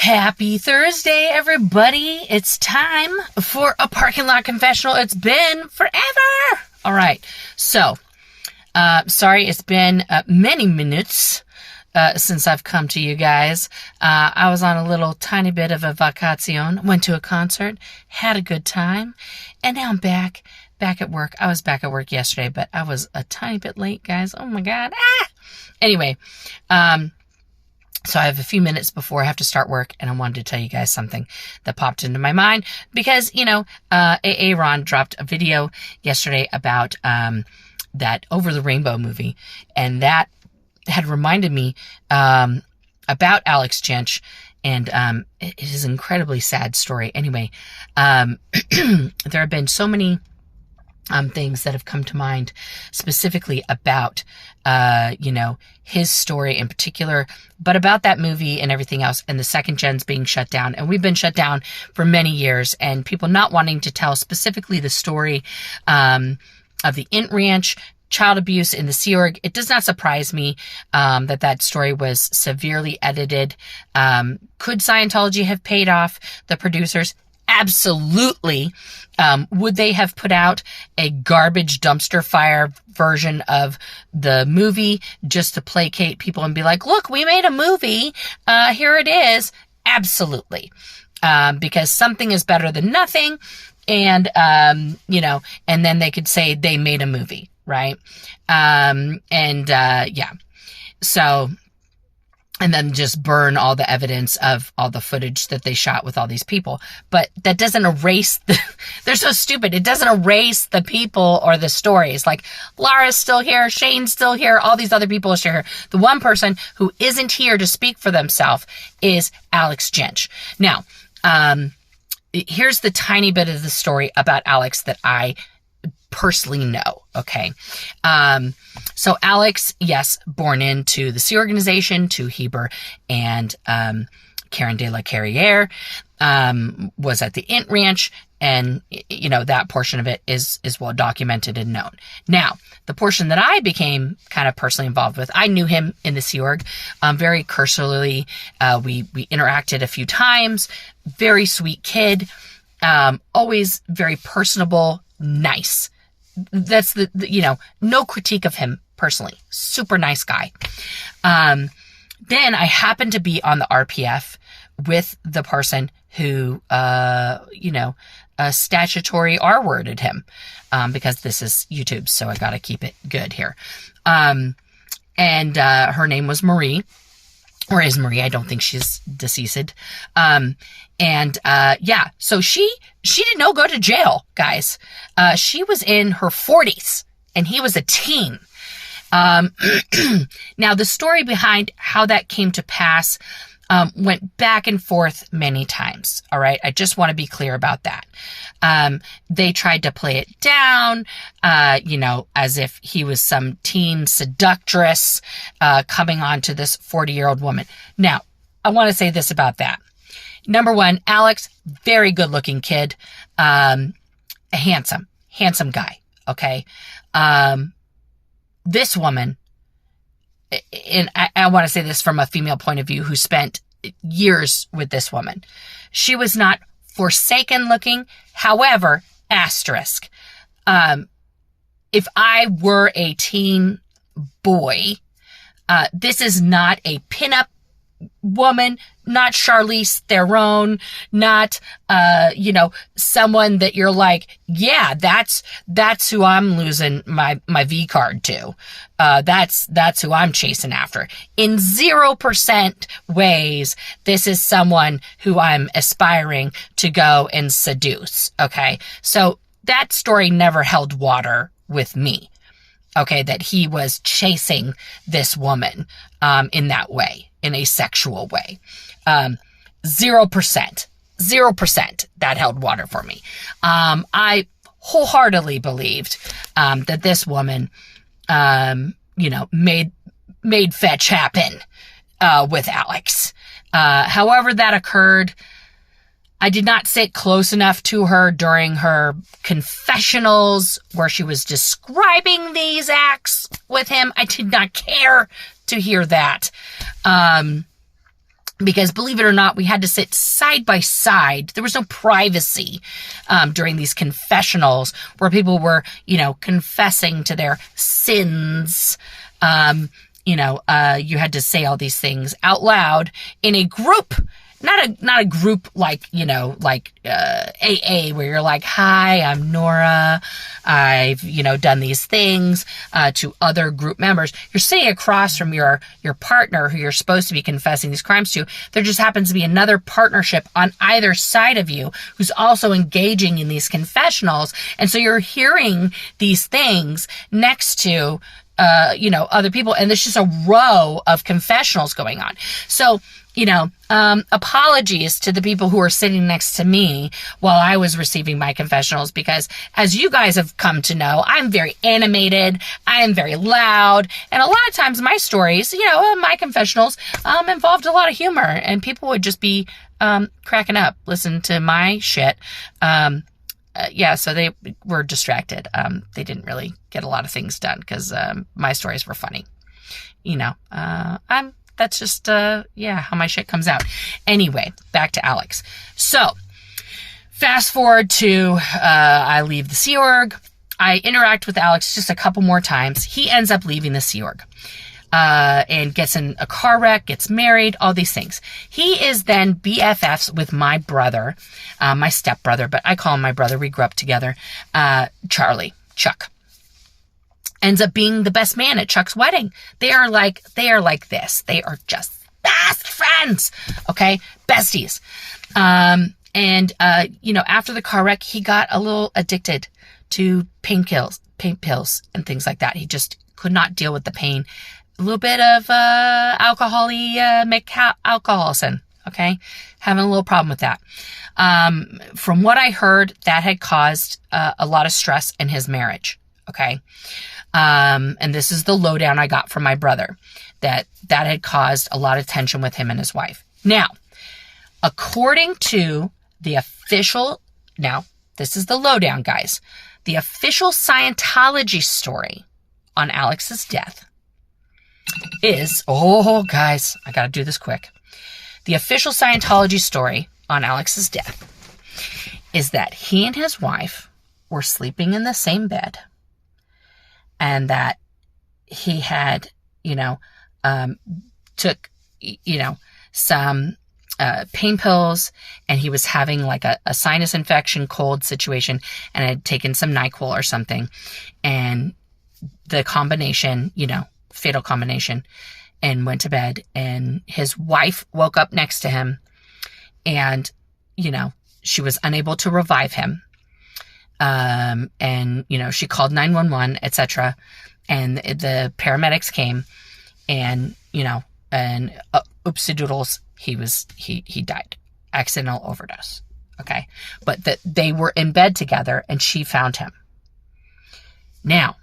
Happy Thursday, everybody. It's time for a parking lot confessional. It's been forever. All right. So, sorry, it's been many minutes since I've come to you guys. I was on a little tiny bit of a vacation, went to a concert, had a good time, and now I'm back at work. I was back at work yesterday, but I was a tiny bit late, guys. Oh my God. Anyway, so I have a few minutes before I have to start work, and I wanted to tell you guys something that popped into my mind because, Aaron dropped a video yesterday about that Over the Rainbow movie, and that had reminded me about Alex Gentch, and it is an incredibly sad story. Anyway, there have been so many things that have come to mind specifically about, his story in particular, but about that movie and everything else, and the second gens being shut down. And we've been shut down for many years, and people not wanting to tell specifically the story of the Int Ranch, child abuse in the Sea Org. It does not surprise me that story was severely edited. Could Scientology have paid off the producers? Absolutely. Would they have put out a garbage dumpster fire version of the movie just to placate people and be like, look, we made a movie. Here it is. Absolutely. Because something is better than nothing. And, and then they could say they made a movie, right? So, and then just burn all the evidence of all the footage that they shot with all these people. But that doesn't erase they're so stupid. It doesn't erase the people or the stories. Like, Laura's still here, Shane's still here, all these other people are still here. The one person who isn't here to speak for themselves is Alex Gentch. Now, here's the tiny bit of the story about Alex that I personally know, okay? So Alex, yes, born into the Sea Organization, to Heber and Karen de la Carriere, was at the Int Ranch, and, that portion of it is well documented and known. Now, the portion that I became kind of personally involved with, I knew him in the Sea Org, very cursorily. We interacted a few times. Very sweet kid, always very personable, nice. That's no critique of him personally. Super nice guy. Then I happened to be on the RPF with the person who, statutory R-worded him, because this is YouTube, so I gotta keep it good here. And her name was Marie, or is Marie. I don't think she's deceased. So she did not go to jail, guys. She was in her 40s, and he was a teen. Now, the story behind how that came to pass went back and forth many times, all right? I just want to be clear about that. They tried to play it down, as if he was some teen seductress coming on to this 40-year-old woman. Now, I want to say this about that. Number one, Alex, very good-looking kid, a handsome guy, okay? This woman, and I want to say this from a female point of view who spent years with this woman. She was not forsaken looking. However, asterisk. If I were a teen boy, this is not a pinup woman, not Charlize Theron, not, someone that you're like, yeah, that's who I'm losing my V card to. That's who I'm chasing after. In 0% ways, this is someone who I'm aspiring to go and seduce. Okay. So that story never held water with me. Okay. That he was chasing this woman, in that way. In a sexual way. 0% that held water for me. I wholeheartedly believed that this woman, made fetch happen with Alex. However that occurred, I did not sit close enough to her during her confessionals where she was describing these acts with him. I did not care to hear that. Because believe it or not, we had to sit side by side. There was no privacy during these confessionals where people were, confessing to their sins. You had to say all these things out loud in a group. Not a group like AA, where you're like, hi, I'm Nora. I've, done these things, to other group members. You're sitting across from your partner who you're supposed to be confessing these crimes to. There just happens to be another partnership on either side of you who's also engaging in these confessionals. And so you're hearing these things next to, other people. And there's just a row of confessionals going on. So, apologies to the people who are sitting next to me while I was receiving my confessionals, because as you guys have come to know, I'm very animated. I am very loud. And a lot of times my stories, my confessionals, involved a lot of humor, and people would just be, cracking up, listen to my shit. So they were distracted. They didn't really get a lot of things done because, my stories were funny. That's just, how my shit comes out. Anyway, back to Alex. So, fast forward to, I leave the Sea Org. I interact with Alex just a couple more times. He ends up leaving the Sea Org, and gets in a car wreck, gets married, all these things. He is then BFFs with my brother, my stepbrother, but I call him my brother. We grew up together. Chuck. Ends up being the best man at Chuck's wedding. They are like this. They are just best friends. Okay. Besties. After the car wreck, he got a little addicted to pain pills and things like that. He just could not deal with the pain. A little bit of, alcoholism. Okay. Having a little problem with that. From what I heard, that had caused a lot of stress in his marriage. Okay. And this is the lowdown I got from my brother, that had caused a lot of tension with him and his wife. Now, according to the official, this is the lowdown, guys. The official Scientology story on Alex's death is, guys, I gotta do this quick. The official Scientology story on Alex's death is that he and his wife were sleeping in the same bed, and that he had, took, some pain pills, and he was having like a sinus infection, cold situation, and had taken some NyQuil or something. And the combination, fatal combination, and went to bed. And his wife woke up next to him, and, she was unable to revive him. She called 911, etc. And the paramedics came, and, oopsie doodles, he died. Accidental overdose. Okay. But they were in bed together, and she found him. Now,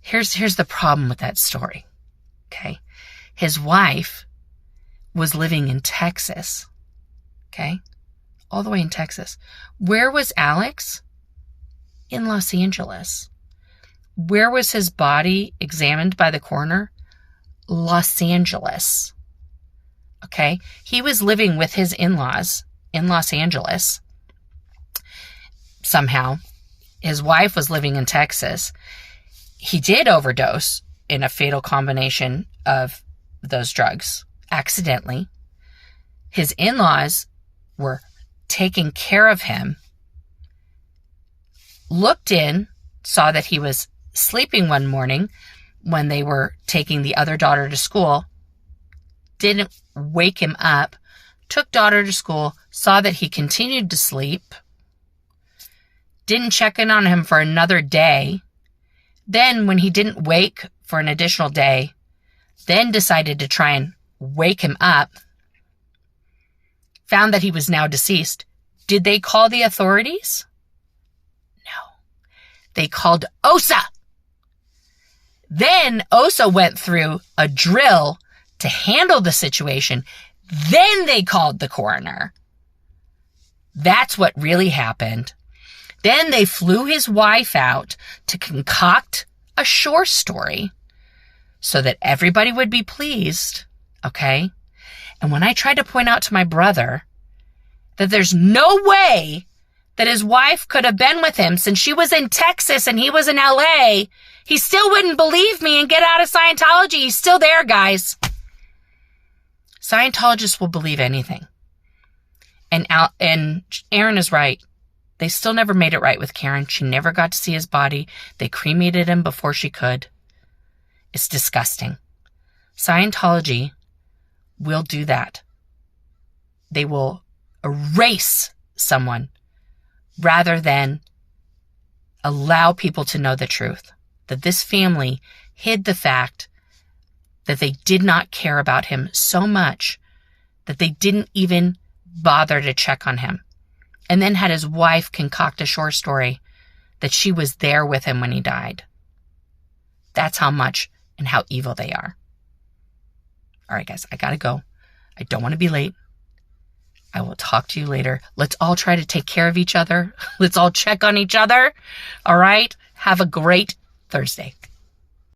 here's the problem with that story. Okay. His wife was living in Texas. Okay. All the way in Texas. Where was Alex? In Los Angeles. Where was his body examined by the coroner? Los Angeles. Okay? He was living with his in-laws in Los Angeles. Somehow. His wife was living in Texas. He did overdose in a fatal combination of those drugs, accidentally. His in-laws were taking care of him, looked in, saw that he was sleeping one morning when they were taking the other daughter to school, didn't wake him up, took daughter to school, saw that he continued to sleep, didn't check in on him for another day. Then when he didn't wake for an additional day, then decided to try and wake him up, found that he was now deceased. Did they call the authorities? No. They called OSA. Then OSA went through a drill to handle the situation. Then they called the coroner. That's what really happened. Then they flew his wife out to concoct a shore story so that everybody would be pleased. Okay? And when I tried to point out to my brother that there's no way that his wife could have been with him since she was in Texas and he was in LA, he still wouldn't believe me and get out of Scientology. He's still there, guys. Scientologists will believe anything. And Aaron is right. They still never made it right with Karen. She never got to see his body. They cremated him before she could. It's disgusting. Scientology will do that. They will erase someone rather than allow people to know the truth. That this family hid the fact that they did not care about him so much that they didn't even bother to check on him. And then had his wife concoct a short story that she was there with him when he died. That's how much and how evil they are. All right, guys, I gotta go. I don't want to be late. I will talk to you later. Let's all try to take care of each other. Let's all check on each other. All right? Have a great Thursday.